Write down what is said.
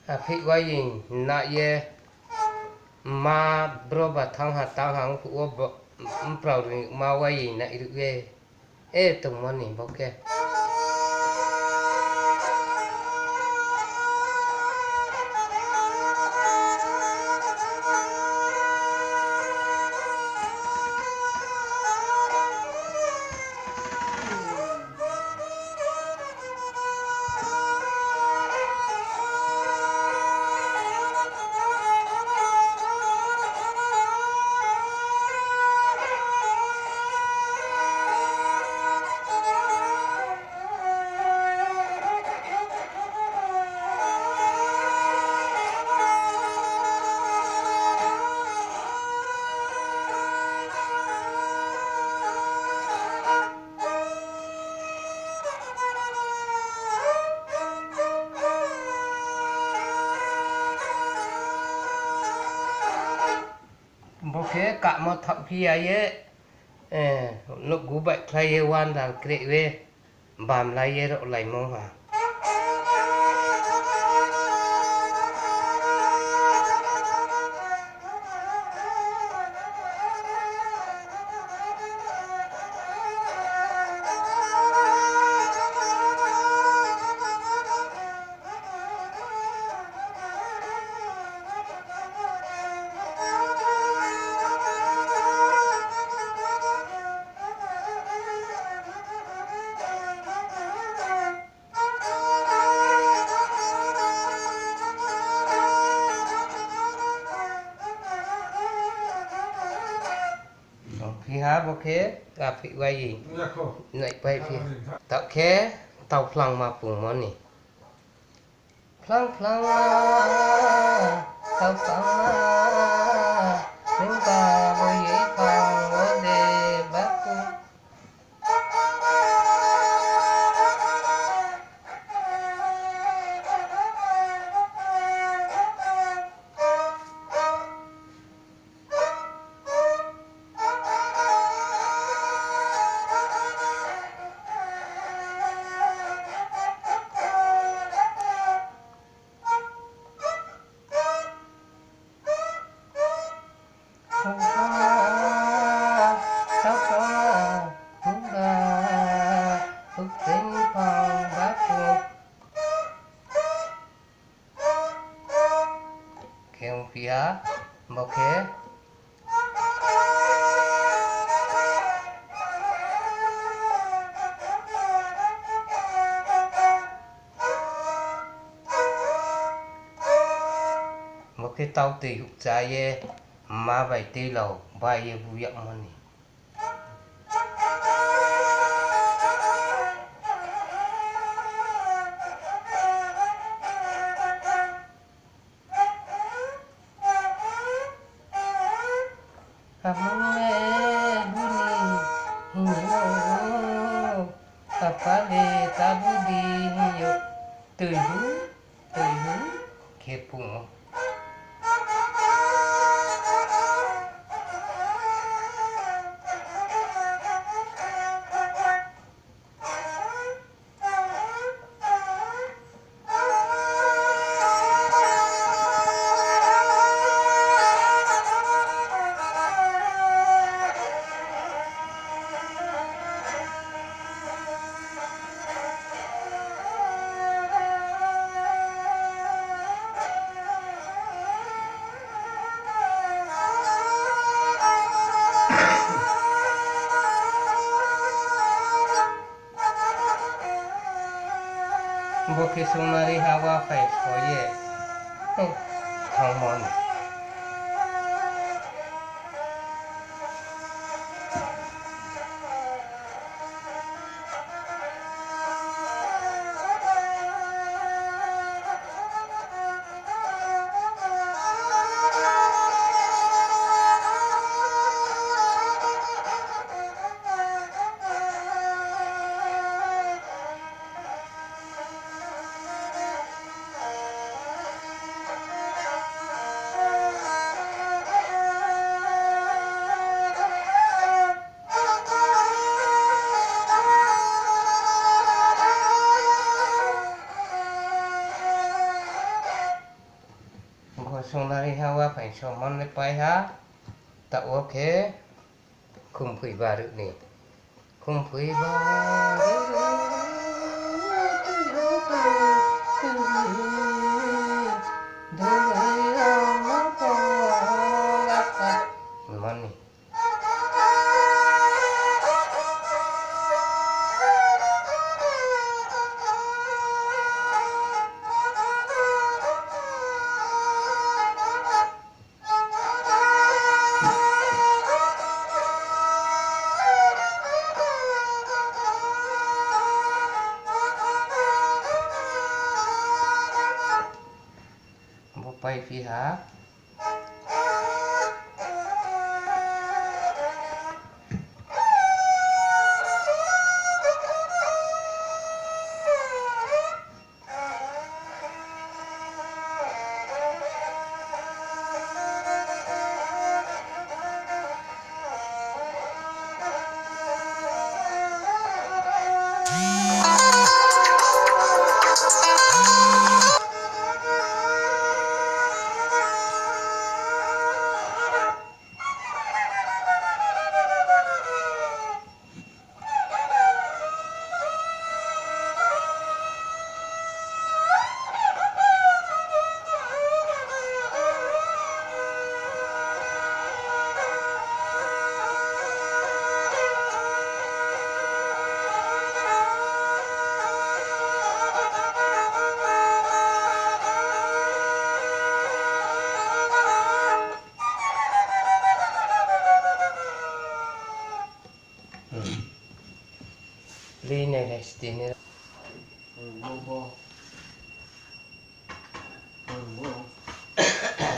Apik wayin nak ye ma broba thang ha tang hang fu bo mprau ma wayin na iru ye tung mani boke boke kak mo thap ki ye nuk gu bai klai ye wan dal kre we bam lai ye ro lai mo ha phi ha boke ka phi wayin nai pai phi tak ke tau plang ma pu mo ni plang plang tau plang nung pa bo ye pang wo de ba pu Kêu phía một khế một cái tàu tì hụt ra ye mà vậy tì lầu bay ye vui yậm mà nè Kapale tabudi yo tuyu kepung Boke sumari hawa fai foye thong mon song nari hawa phải so mon le pai ha ta oke khum phui baru ni khum phui baru Money. Bupai pihak Li này là